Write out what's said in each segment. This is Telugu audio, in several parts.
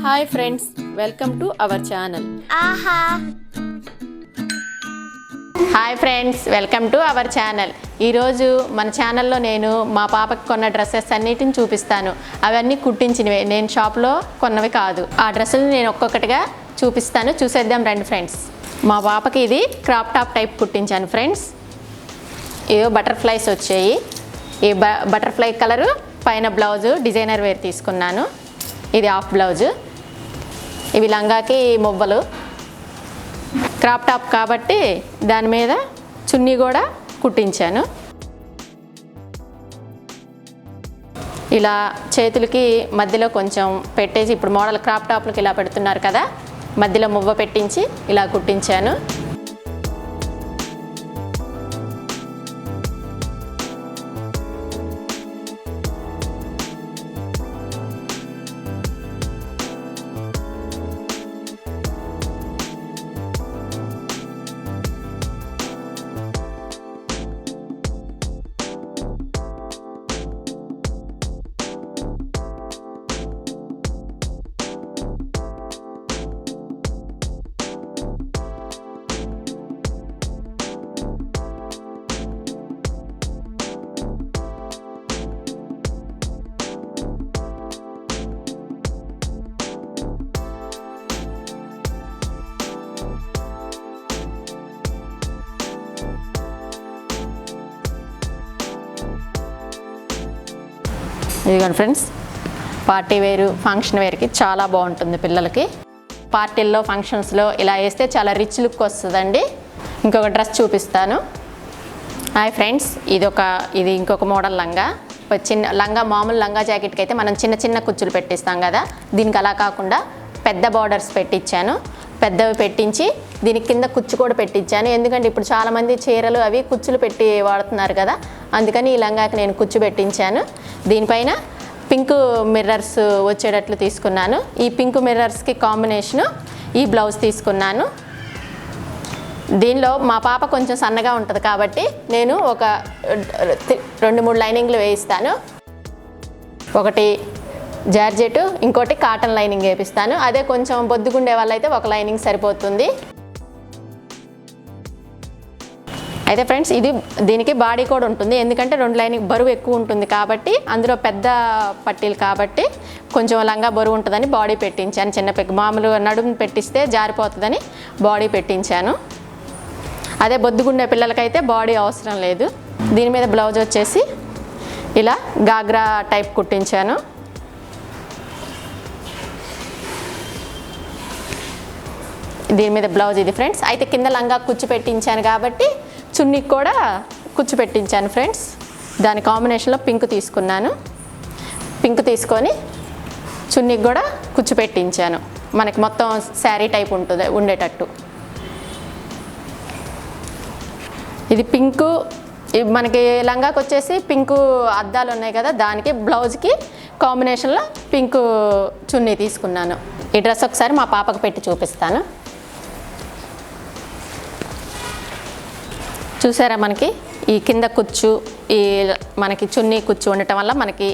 Hi friends, welcome to our channel. ఆహా. Hi friends, welcome to our channel. ఈరోజు మన ఛానల్లో నేను మా పాపకి కొన్న డ్రెస్సెస్ అన్నిటిని చూపిస్తాను. అవన్నీ కుట్టించినవే, నేను షాప్లో కొన్నవి కాదు. ఆ డ్రెస్సులు నేను ఒక్కొక్కటిగా చూపిస్తాను, చూసేద్దాం రండి ఫ్రెండ్స్. మా పాపకి ఇది క్రాప్ టాప్ టైప్ కుట్టించాను ఫ్రెండ్స్. ఇదో బటర్ఫ్లైస్ వచ్చాయి. ఈ బటర్ఫ్లై కలరు పైన బ్లౌజు డిజైనర్ వేర్ తీసుకున్నాను. ఇది హాఫ్ బ్లౌజు. ఇవి లంగాకి మువ్వలు. క్రాప్ టాప్ కాబట్టి దాని మీద చున్నీ కూడా కుట్టించాను. ఇలా చేతులకి మధ్యలో కొంచెం పెట్టేసి, ఇప్పుడు మోడల్ క్రాప్ టాప్లకి ఇలా పెడుతున్నారు కదా, మధ్యలో మువ్వ పెట్టించి ఇలా కుట్టించాను. ఇదిగోండి ఫ్రెండ్స్, పార్టీ వేరు ఫంక్షన్ వేర్కి చాలా బాగుంటుంది పిల్లలకి. పార్టీల్లో ఫంక్షన్స్లో ఇలా వేస్తే చాలా రిచ్ లుక్ వస్తుందండి. ఇంకొక డ్రెస్ చూపిస్తాను. హాయ్ ఫ్రెండ్స్, ఇది ఇంకొక మోడల్ లంగా. చిన్న లంగా, మామూలు లంగా జాకెట్కి అయితే మనం చిన్న చిన్న కుచ్చులు పెట్టిస్తాం కదా, దీనికి అలా కాకుండా పెద్ద బార్డర్స్ పెట్టించాను. పెద్దవి పెట్టించి దీనికి కింద కుచ్చు కూడా పెట్టించాను. ఎందుకంటే ఇప్పుడు చాలామంది చీరలు అవి కుచ్చులు పెట్టి వాడుతున్నారు కదా, అందుకని ఈ లంగాకి నేను కుచ్చు పెట్టించాను. దీనిపైన పింక్ మిర్రర్స్ వచ్చేటట్లు తీసుకున్నాను. ఈ పింక్ మిర్రర్స్కి కాంబినేషను ఈ బ్లౌజ్ తీసుకున్నాను. దీనిలో మా పాప కొంచెం సన్నగా ఉంటుంది కాబట్టి నేను ఒక 2-3 లైనింగ్లు వేయిస్తాను. ఒకటి జార్జెట్, ఇంకోటి కాటన్ లైనింగ్ వేపిస్తాను. అదే కొంచెం బొద్దుగుండే వాళ్ళైతే ఒక లైనింగ్ సరిపోతుంది. అయితే ఫ్రెండ్స్, దీనికి బాడీ కూడా ఉంటుంది. ఎందుకంటే 2 లైనింగ్ బరువు ఎక్కువ ఉంటుంది కాబట్టి, అందులో పెద్ద పట్టీలు కాబట్టి కొంచెం లంగా బరువు ఉంటుందని బాడీ పెట్టించాను. చిన్న మామూలుగా నడుము పెట్టిస్తే జారిపోతుందని బాడీ పెట్టించాను. అదే బొద్దుగుండే పిల్లలకైతే బాడీ అవసరం లేదు. దీని మీద బ్లౌజ్ వచ్చేసి ఇలా గాగ్రా టైప్ కుట్టించాను. దీని మీద బ్లౌజ్ ఇది ఫ్రెండ్స్. అయితే కింద లంగా కుచ్చు పెట్టించాను కాబట్టి చున్నీకి కూడా కుచ్చు పెట్టించాను ఫ్రెండ్స్. దాని కాంబినేషన్లో పింక్ తీసుకున్నాను. పింక్ తీసుకొని చున్నీకి కూడా కుచ్చు పెట్టించాను. మనకి మొత్తం శారీ టైప్ ఉండేటట్టు. ఇది పింకు. మనకి లంగాకి వచ్చేసి పింకు అద్దాలు ఉన్నాయి కదా, దానికి బ్లౌజ్కి కాంబినేషన్లో పింకు చున్నీ తీసుకున్నాను. ఈ డ్రెస్ ఒకసారి మా పాపకు పెట్టి చూపిస్తాను. చూసారా, మనకి ఈ కింద కుచ్చు, ఈ మనకి చున్నీ కుచ్చు ఉండటం వల్ల మనకి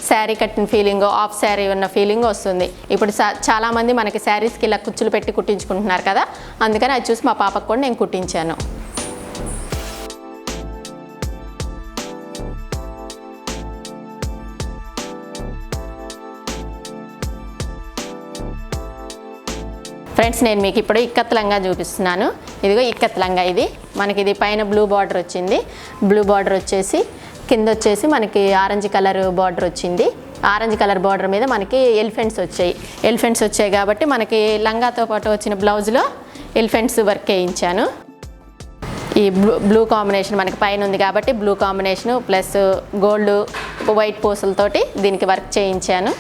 శారీ కట్టిన ఫీలింగ్, ఆఫ్ శారీ ఉన్న ఫీలింగ్ వస్తుంది. ఇప్పుడు చాలామంది మనకి శారీస్కి ఇలా కుచ్చులు పెట్టి కుట్టించుకుంటున్నారు కదా, అందుకని అది చూసి మా పాపకు కూడా నేను కుట్టించాను. ఫ్రెండ్స్, నేను మీకు ఇప్పుడు ఇక్కత్ లంగా చూపిస్తున్నాను. ఇదిగో ఇక్కత్ లంగా. ఇది పైన బ్లూ బార్డర్ వచ్చింది. బ్లూ బార్డర్ వచ్చేసి కింద వచ్చేసి మనకి ఆరెంజ్ కలర్ బార్డర్ వచ్చింది. ఆరెంజ్ కలర్ బార్డర్ మీద మనకి ఎలిఫెంట్స్ వచ్చాయి కాబట్టి మనకి లంగాతో పాటు వచ్చిన బ్లౌజ్లో ఎలిఫెంట్స్ వర్క్ వేయించాను. ఈ బ్లూ కాంబినేషన్ మనకి పైన ఉంది కాబట్టి blue combination plus gold white పూసలతోటి దీనికి వర్క్ చేయించాను.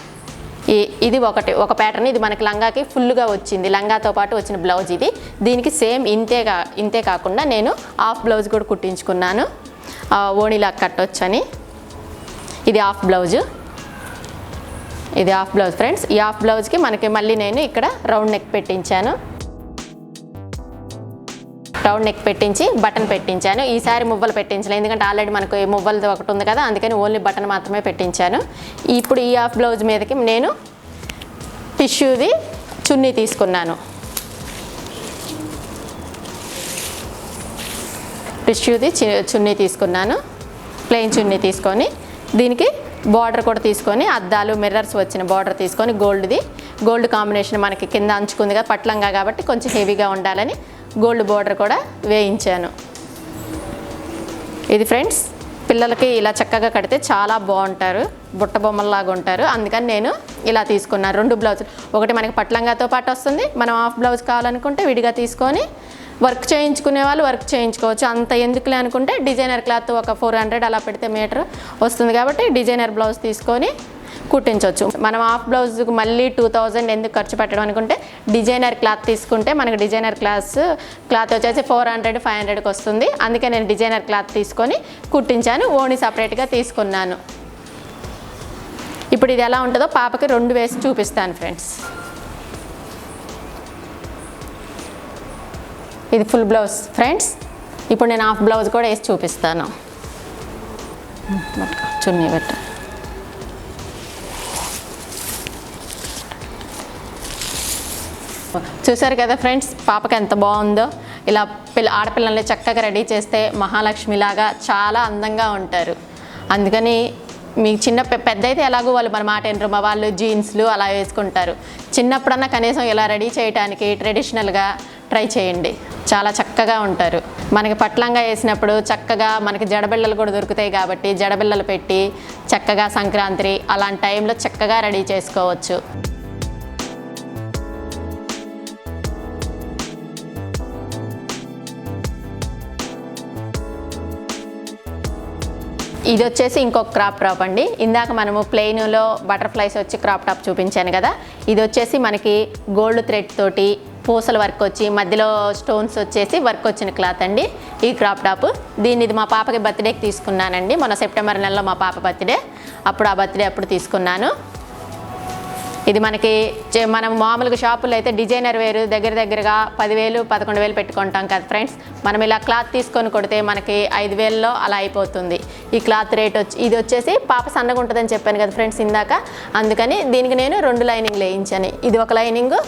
ఇది ఒక ప్యాటర్న్. ఇది మనకి లంగాకి ఫుల్గా వచ్చింది, లంగాతో పాటు వచ్చిన బ్లౌజ్ ఇది. దీనికి సేమ్ ఇంతే కాకుండా నేను హాఫ్ బ్లౌజ్ కూడా కుట్టించుకున్నాను, ఓణిలా కట్టొచ్చని. ఇది హాఫ్ బ్లౌజు. ఫ్రెండ్స్. ఈ హాఫ్ బ్లౌజ్కి మనకి మళ్ళీ నేను ఇక్కడ రౌండ్ నెక్ పెట్టించాను. రౌండ్ నెక్ పెట్టించి బటన్ పెట్టించాను. ఈసారి మువ్వలు పెట్టించలేదు, ఎందుకంటే ఆల్రెడీ మనకు మువ్వలది ఒకటి ఉంది కదా, అందుకని ఓన్లీ బటన్ మాత్రమే పెట్టించాను. ఇప్పుడు ఈ హాఫ్ బ్లౌజ్ మీదకి నేను టిష్యూది చున్నీ తీసుకున్నాను. టిష్యూది చున్నీ తీసుకున్నాను, ప్లెయిన్ చున్నీ తీసుకొని దీనికి బార్డర్ కూడా తీసుకొని అద్దాలు మిర్రర్స్ వచ్చిన బార్డర్ తీసుకొని గోల్డ్ కాంబినేషన్ మనకి కింద అంచుకుంది కదా పట్లంగా, కాబట్టి కొంచెం హెవీగా ఉండాలని గోల్డ్ బార్డర్ కూడా వేయించాను. ఇది ఫ్రెండ్స్ పిల్లలకి ఇలా చక్కగా కడితే చాలా బాగుంటారు, బుట్ట బొమ్మల్లాగా ఉంటారు. అందుకని నేను ఇలా తీసుకున్నాను. 2 బ్లౌజులు, ఒకటి మనకి పట్లంగాతో పాటు వస్తుంది, మనం హాఫ్ బ్లౌజ్ కావాలనుకుంటే విడిగా తీసుకొని వర్క్ చేయించుకునే వాళ్ళు వర్క్ చేయించుకోవచ్చు. అంత ఎందుకులే అనుకుంటే డిజైనర్ క్లాత్ ఒక 400 అలా పెడితే మీటర్ వస్తుంది, కాబట్టి డిజైనర్ బ్లౌజ్ తీసుకొని కుట్టించవచ్చు. మనం హాఫ్ బ్లౌజ్కి మళ్ళీ 2000 ఎందుకు ఖర్చు పెట్టడం అనుకుంటే డిజైనర్ క్లాత్ తీసుకుంటే మనకి డిజైనర్ క్లాత్ వచ్చేసి 400 500కి వస్తుంది. అందుకే నేను డిజైనర్ క్లాత్ తీసుకొని కుట్టించాను, ఓణి సపరేట్గా తీసుకున్నాను. ఇప్పుడు ఇది ఎలా ఉంటుందో పాపకి 2 వేసి చూపిస్తాను ఫ్రెండ్స్. ఇది ఫుల్ బ్లౌజ్ ఫ్రెండ్స్. ఇప్పుడు నేను హాఫ్ బ్లౌజ్ కూడా వేసి చూపిస్తాను. చున్నీ పెట్ట చూసారు కదా ఫ్రెండ్స్, పాపకి ఎంత బాగుందో. ఇలా ఆడపిల్లల్ని చక్కగా రెడీ చేస్తే మహాలక్ష్మిలాగా చాలా అందంగా ఉంటారు. అందుకని మీకు పెద్ద అయితే ఎలాగో వాళ్ళు మన మాట వినరు, మా వాళ్ళు జీన్స్లు అలా వేసుకుంటారు. చిన్నప్పుడన్నా కనీసం ఇలా రెడీ చేయడానికి ట్రెడిషనల్గా ట్రై చేయండి, చాలా చక్కగా ఉంటారు. మనకి పట్లంగా వేసినప్పుడు చక్కగా మనకి జడబిళ్ళలు కూడా దొరుకుతాయి, కాబట్టి జడబిళ్ళలు పెట్టి చక్కగా సంక్రాంతి అలాంటి టైంలో చక్కగా రెడీ చేసుకోవచ్చు. ఇది వచ్చేసి ఇంకొక క్రాప్ టాప్ అండి. ఇందాక మనము ప్లెయిన్లో బటర్ఫ్లైస్ వచ్చి క్రాప్ టాప్ చూపించాను కదా, ఇది వచ్చేసి మనకి గోల్డ్ థ్రెడ్ తోటి పూసల వర్క్ వచ్చి మధ్యలో స్టోన్స్ వచ్చేసి వర్క్ వచ్చిన క్లాత్ అండి ఈ క్రాప్ టాప్. ఇది మా పాపకి బర్త్డేకి తీసుకున్నానండి, మొన్న సెప్టెంబర్ నెలలో మా పాప బర్త్డే, అప్పుడు ఆ బర్త్డే అప్పుడు తీసుకున్నాను. ఇది మనకి మనం మామూలుగా షాపుల్లో అయితే డిజైనర్ వేరు దగ్గరగా 10,000 11,000 పెట్టుకుంటాం కదా ఫ్రెండ్స్. మనం ఇలా క్లాత్ తీసుకొని కొడితే మనకి 5,000లో అలా అయిపోతుంది. ఈ క్లాత్ రేట్ ఇది వచ్చేసి పాప సన్నగా ఉంటుందని చెప్పాను కదా ఫ్రెండ్స్ ఇందాక, అందుకని దీనికి నేను 2 లైనింగ్లు వేయించాను. ఇది ఒక లైనింగ్,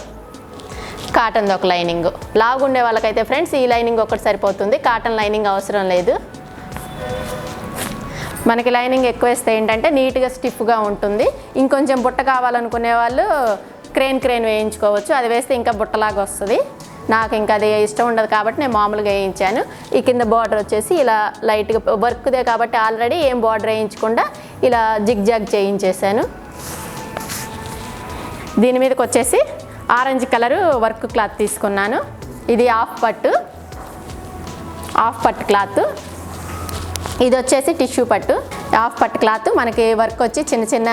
కాటన్ది ఒక లైనింగ్. లాగుండే వాళ్ళకైతే ఫ్రెండ్స్ ఈ లైనింగ్ ఒకటి సరిపోతుంది, కాటన్ లైనింగ్ అవసరం లేదు. మనకి లైనింగ్ ఎక్కువ వేస్తే ఏంటంటే నీట్గా స్టిఫ్గా ఉంటుంది. ఇంకొంచెం బుట్ట కావాలనుకునే వాళ్ళు క్రేన్ వేయించుకోవచ్చు, అది వేస్తే ఇంకా బుట్టలాగా వస్తుంది. నాకు ఇంకా అది ఇష్టం ఉండదు కాబట్టి నేను మామూలుగా వేయించాను. ఈ కింద బార్డర్ వచ్చేసి ఇలా లైట్గా వర్క్దే కాబట్టి ఆల్రెడీ ఏం బార్డర్ వేయించకుండా ఇలా జిగ్జాగ్ చేయించేసాను. దీని మీదకి వచ్చేసి ఆరెంజ్ కలరు వర్క్ క్లాత్ తీసుకున్నాను. ఇది హాఫ్ పట్టు క్లాత్. ఇది వచ్చేసి టిష్యూ పట్టు, హాఫ్ పట్టు క్లాత్. మనకి వర్క్ వచ్చి చిన్న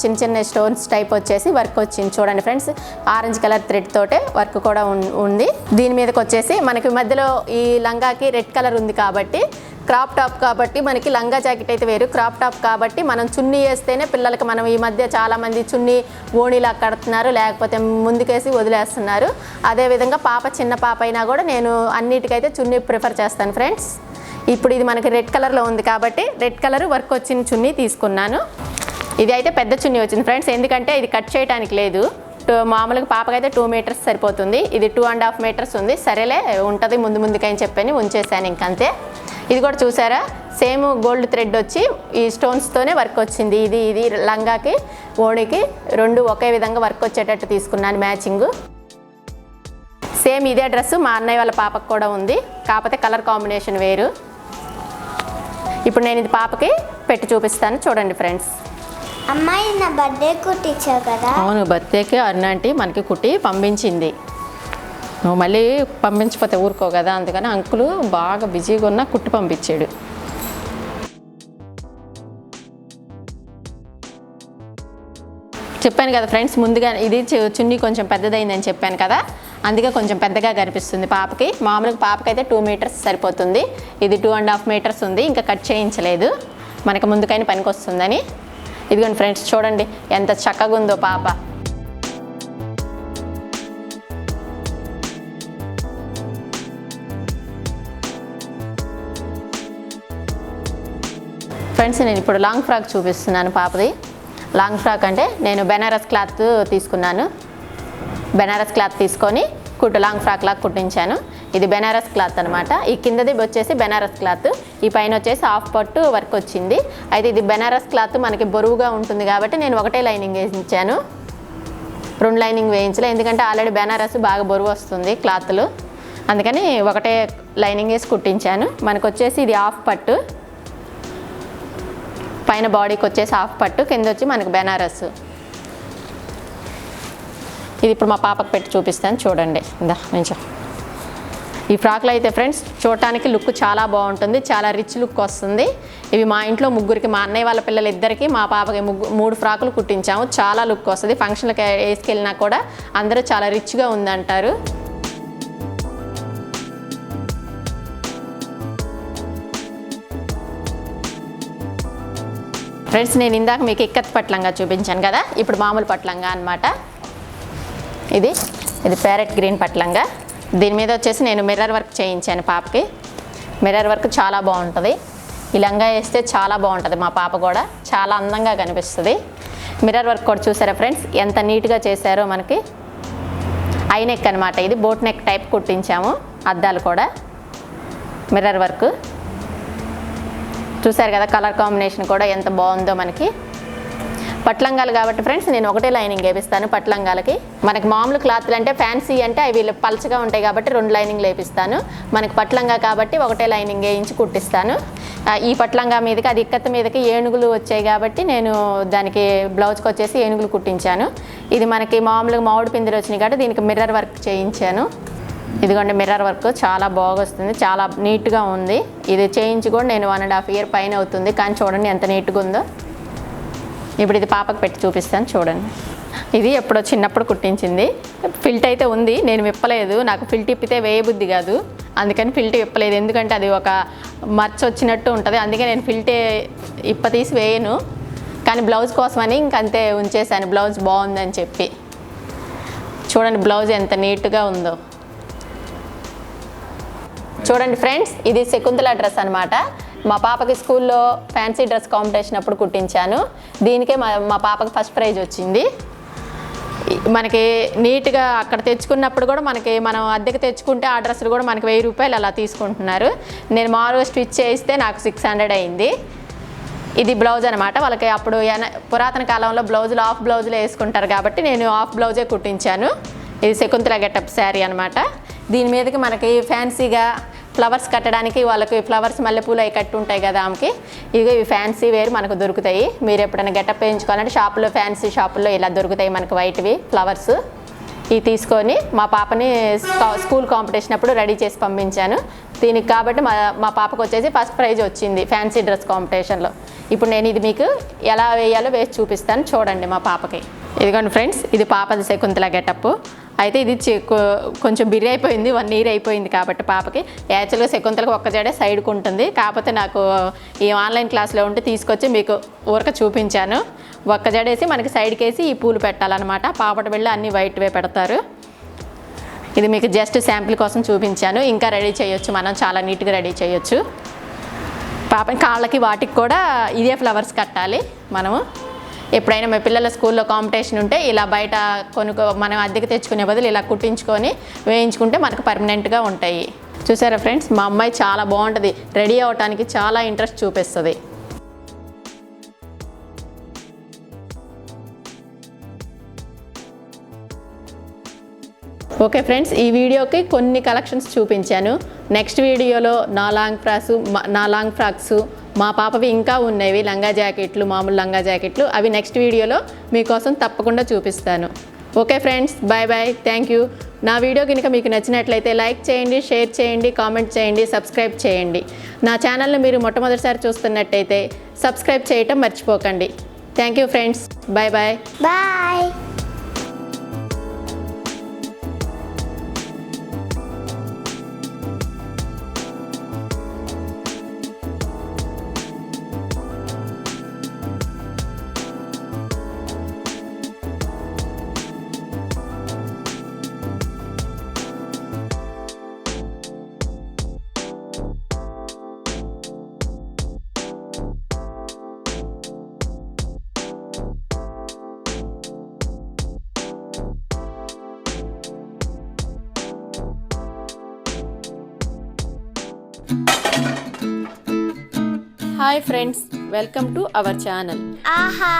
చిన్న స్టోన్స్ టైప్ వచ్చేసి వర్క్ వచ్చింది చూడండి ఫ్రెండ్స్. ఆరెంజ్ కలర్ థ్రెడ్ తోటే వర్క్ కూడా ఉంది. దీని మీదకి వచ్చేసి మనకి మధ్యలో ఈ లంగాకి రెడ్ కలర్ ఉంది కాబట్టి క్రాప్ టాప్ కాబట్టి మనకి లంగా జాకెట్ అయితే వేరు, క్రాప్ టాప్ కాబట్టి మనం చున్నీ వేస్తేనే పిల్లలకి, మనం ఈ మధ్య చాలామంది చున్నీ ఓణీలా కడుతున్నారు, లేకపోతే ముందుకేసి వదిలేస్తున్నారు. అదేవిధంగా చిన్న పాప అయినా కూడా నేను అన్నిటికైతే చున్నీ ప్రిఫర్ చేస్తాను ఫ్రెండ్స్. ఇప్పుడు ఇది మనకి రెడ్ కలర్లో ఉంది కాబట్టి రెడ్ కలర్ వర్క్ వచ్చిన చున్నీ తీసుకున్నాను. ఇది అయితే పెద్ద చున్నీ వచ్చింది ఫ్రెండ్స్, ఎందుకంటే ఇది కట్ చేయడానికి లేదు. మామూలుగా పాపకైతే 2 మీటర్స్ సరిపోతుంది, ఇది 2.5 మీటర్స్ ఉంది. సరేలే ఉంటుంది ముందుకని చెప్పని ఉంచేసాను ఇంకంతే. ఇది కూడా చూసారా, సేమ్ గోల్డ్ థ్రెడ్ వచ్చి ఈ స్టోన్స్తోనే వర్క్ వచ్చింది. ఇది లంగాకి ఓణికి 2 ఒకే విధంగా వర్క్ వచ్చేటట్టు తీసుకున్నాను మ్యాచింగ్. సేమ్ ఇదే డ్రెస్ మా అన్నయ్య వాళ్ళ పాపకు కూడా ఉంది, కాకపోతే కలర్ కాంబినేషన్ వేరు. ఇప్పుడు నేను ఇది పాపకి పెట్టి చూపిస్తాను చూడండి ఫ్రెండ్స్. అమ్మాయి నా బర్త్డే కుట్టించావు కదా? అవును, బర్త్డేకి అరుణాంటి మనకి కుట్టి పంపించింది. నువ్వు మళ్ళీ పంపించకపోతే ఊరుకో కదా, అందుకని అంకులు బాగా బిజీగా ఉన్న కుట్టి పంపించాడు. చెప్పాను కదా ఫ్రెండ్స్ ముందుగా, ఇది చున్నీ కొంచెం పెద్దదైందని చెప్పాను కదా, అందుకే కొంచెం పెద్దగా కనిపిస్తుంది పాపకి. మామూలుగా పాపకైతే 2 మీటర్స్ సరిపోతుంది, ఇది 2.5 మీటర్స్ ఉంది. ఇంకా కట్ చేయించలేదు, మనకు ముందుకైనా పనికి వస్తుందని. ఇదిగోండి ఫ్రెండ్స్ చూడండి ఎంత చక్కగా ఉందో పాప. ఫ్రెండ్స్ నేను ఇప్పుడు లాంగ్ ఫ్రాక్ చూపిస్తున్నాను పాపది. లాంగ్ ఫ్రాక్ అంటే నేను బెనారస్ క్లాత్ తీసుకున్నాను. బెనారస్ క్లాత్ తీసుకొని లాంగ్ ఫ్రాక్ లాగా కుట్టించాను. ఇది బెనారస్ క్లాత్ అనమాట. ఈ కిందది వచ్చేసి బెనారస్ క్లాత్, ఈ పైన వచ్చేసి హాఫ్ పట్టు వర్క్ వచ్చింది. అయితే ఇది బెనారస్ క్లాత్ మనకి బరువుగా ఉంటుంది కాబట్టి నేను ఒకటే లైనింగ్ వేయించాను, 2 లైనింగ్ వేయించలే. ఎందుకంటే ఆల్రెడీ బెనారస్ బాగా బరువు వస్తుంది క్లాత్లు, అందుకని ఒకటే లైనింగ్ వేసి కుట్టించాను. మనకు వచ్చేసి ఇది హాఫ్ పట్టు, పైన బాడీకి వచ్చేసి హాఫ్ పట్టు, కింద వచ్చి మనకు బెనారస్. ఇది ఇప్పుడు మా పాపకు పెట్టి చూపిస్తాను చూడండి. ఇందా కొంచెం ఈ ఫ్రాక్లో అయితే ఫ్రెండ్స్ చూడటానికి లుక్ చాలా బాగుంటుంది, చాలా రిచ్ లుక్ వస్తుంది. ఇవి మా ఇంట్లో ముగ్గురికి, మా అన్నయ్య వాళ్ళ పిల్లలు ఇద్దరికి, మా పాపకి 3 ఫ్రాకులు కుట్టించాము. చాలా లుక్ వస్తుంది, ఫంక్షన్లకి వేసుకెళ్ళినా కూడా అందరూ చాలా రిచ్గా ఉందంటారు. ఫ్రెండ్స్ నేను ఇందాక మీకు ఇక్కత్ పట్లంగా చూపించాను కదా, ఇప్పుడు మామూలు పట్లంగా అనమాట. ఇది ప్యారెట్ గ్రీన్ పట్లంగా. దీని మీద వచ్చేసి నేను మిర్రర్ వర్క్ చేయించాను పాపకి. మిర్రర్ వర్క్ చాలా బాగుంటుంది, ఈ లంగా వేస్తే చాలా బాగుంటుంది. మా పాప కూడా చాలా అందంగా కనిపిస్తుంది. మిర్రర్ వర్క్ కూడా చూసారా ఫ్రెండ్స్ ఎంత నీట్గా చేశారో. మనకి ఐ నెక్ అనమాట, ఇది బోట్ నెక్ టైప్ కుట్టించాము. అద్దాలు కూడా మిర్రర్ వర్క్ చూసారు కదా, కలర్ కాంబినేషన్ కూడా ఎంత బాగుందో. మనకి పట్లంగాలు కాబట్టి ఫ్రెండ్స్ నేను ఒకటే లైనింగ్ వేపిస్తాను పట్లంగాలకి. మనకి మామూలు క్లాత్లు అంటే ఫ్యాన్సీ అంటే అవి పల్చగా ఉంటాయి కాబట్టి 2 లైనింగ్లు వేపిస్తాను. మనకి పట్లంగా కాబట్టి ఒకటే లైనింగ్ వేయించి కుట్టిస్తాను. ఈ పట్లంగా మీదకి, అది ఇక్కత్త మీదకి ఏనుగులు వచ్చాయి కాబట్టి నేను దానికి బ్లౌజ్కి వచ్చేసి ఏనుగులు కుట్టించాను. ఇది మనకి మామూలుగా మామిడి పిందిరి వచ్చినాయి కాబట్టి దీనికి మిర్రర్ వర్క్ చేయించాను. ఇదిగోండి మిర్రర్ వర్క్ చాలా బాగా వస్తుంది, చాలా నీట్గా ఉంది. ఇది చేయించి కూడా నేను 1.5 ఇయర్ పైన అవుతుంది, కానీ చూడండి ఎంత నీట్గా ఉందో. ఇప్పుడు ఇది పాపకు పెట్టి చూపిస్తాను చూడండి. ఇది ఎప్పుడో చిన్నప్పుడు కుట్టించింది. ఫిల్ట్ అయితే ఉంది, నేను విప్పలేదు. నాకు ఫిల్ట్ ఇప్పితే వేయబుద్ధి కాదు, అందుకని ఫిల్ట్ విప్పలేదు. ఎందుకంటే అది ఒక మచ్చ వచ్చినట్టు ఉంటుంది, అందుకే నేను ఫిల్టే తీసి వేయను. కానీ బ్లౌజ్ కోసమని ఇంకంతే ఉంచేసాను, బ్లౌజ్ బాగుందని చెప్పి. చూడండి బ్లౌజ్ ఎంత నీట్గా ఉందో. చూడండి ఫ్రెండ్స్ ఇది శకుంతల డ్రెస్ అనమాట. మా పాపకి స్కూల్లో ఫ్యాన్సీ డ్రెస్ కాంపిటీషన్ అప్పుడు కుట్టించాను. దీనికే మా పాపకి ఫస్ట్ ప్రైజ్ వచ్చింది. మనకి నీట్గా అక్కడ తెచ్చుకున్నప్పుడు కూడా మనం అద్దెకి తెచ్చుకుంటే ఆ డ్రెస్సులు కూడా మనకి 1000 రూపాయలు అలా తీసుకుంటున్నారు. నేను మామూలుగా స్టిచ్ చేయిస్తే నాకు 600 అయింది. ఇది బ్లౌజ్ అనమాట. వాళ్ళకి అప్పుడు పురాతన కాలంలో బ్లౌజులు హాఫ్ బ్లౌజులు వేసుకుంటారు కాబట్టి నేను హాఫ్ బ్లౌజే కుట్టించాను. ఇది శకుంతల గెటప్ శారీ అనమాట. దీని మీదకి మనకి ఫ్యాన్సీగా ఫ్లవర్స్ కట్టడానికి, వాళ్ళకి ఫ్లవర్స్ మల్లెపూలు అవి కట్టి ఉంటాయి కదా ఆమెకి, ఇవి ఫ్యాన్సీ వేర్ మనకు దొరుకుతాయి. మీరు ఎప్పుడైనా గెటప్ వేయించుకోవాలంటే షాపులో, ఫ్యాన్సీ షాపుల్లో ఇలా దొరుకుతాయి మనకు వైట్వి ఫ్లవర్స్. ఇవి తీసుకొని మా పాపని స్కూల్ కాంపిటీషన్ అప్పుడు రెడీ చేసి పంపించాను. దీనికి కాబట్టి మా పాపకు వచ్చేసి ఫస్ట్ ప్రైజ్ వచ్చింది ఫ్యాన్సీ డ్రెస్ కాంపిటీషన్లో. ఇప్పుడు నేను ఇది మీకు ఎలా వేయాలో వేసి చూపిస్తాను చూడండి మా పాపకి. ఇదిగోండి ఫ్రెండ్స్ ఇది పాపది శకుంతల గెటప్. అయితే ఇది కొంచెం బిర్రి అయిపోయింది, 1 ఇయర్ అయిపోయింది కాబట్టి పాపకి. యాక్చువల్గా శకుంతలకు ఒక్క జడే సైడ్కు ఉంటుంది, కాకపోతే నాకు ఈ ఆన్లైన్ క్లాస్లో ఉంటే తీసుకొచ్చి మీకు ఊరక చూపించాను. ఒక్క జడేసి మనకి సైడ్కి వేసి ఈ పూలు పెట్టాలన్నమాట. పాపట వెళ్ళి అన్ని వైట్వే పెడతారు. ఇది మీకు జస్ట్ శాంపిల్ కోసం చూపించాను. ఇంకా రెడీ చేయొచ్చు, మనం చాలా నీట్గా రెడీ చేయొచ్చు. పాప కాళ్ళకి వాటికి కూడా ఇదే ఫ్లవర్స్ కట్టాలి మనము. ఎప్పుడైనా మా పిల్లల స్కూల్లో కాంపిటీషన్ ఉంటే ఇలా బయట మనం అద్దెకి తెచ్చుకునే బదులు ఇలా కుట్టించుకొని వేయించుకుంటే మనకు పర్మనెంట్గా ఉంటాయి. చూసారా ఫ్రెండ్స్ మా అమ్మాయి చాలా బాగుంటుంది, రెడీ అవ్వటానికి చాలా ఇంట్రెస్ట్ చూపిస్తుంది. ఓకే ఫ్రెండ్స్ ఈ వీడియోకి కొన్ని కలెక్షన్స్ చూపించాను. నెక్స్ట్ వీడియోలో నా లాంగ్ ఫ్రాక్స్ మా పాపవి ఇంకా ఉన్నవి లంగా జాకెట్లు, మామూలు లంగా జాకెట్లు, అవి నెక్స్ట్ వీడియోలో మీకోసం తప్పకుండా చూపిస్తాను. Okay friends bye bye, thank you. నా వీడియో కనుక మీకు నచ్చినట్లయితే లైక్ చేయండి, షేర్ చేయండి, కామెంట్ చేయండి, సబ్స్క్రైబ్ చేయండి. నా ఛానల్ని మీరు మొట్టమొదటిసారి చూస్తున్నట్టయితే సబ్స్క్రైబ్ చేయటం మర్చిపోకండి. Thank you friends, bye bye. Bye. Hi friends, welcome to our channel. ఆహా.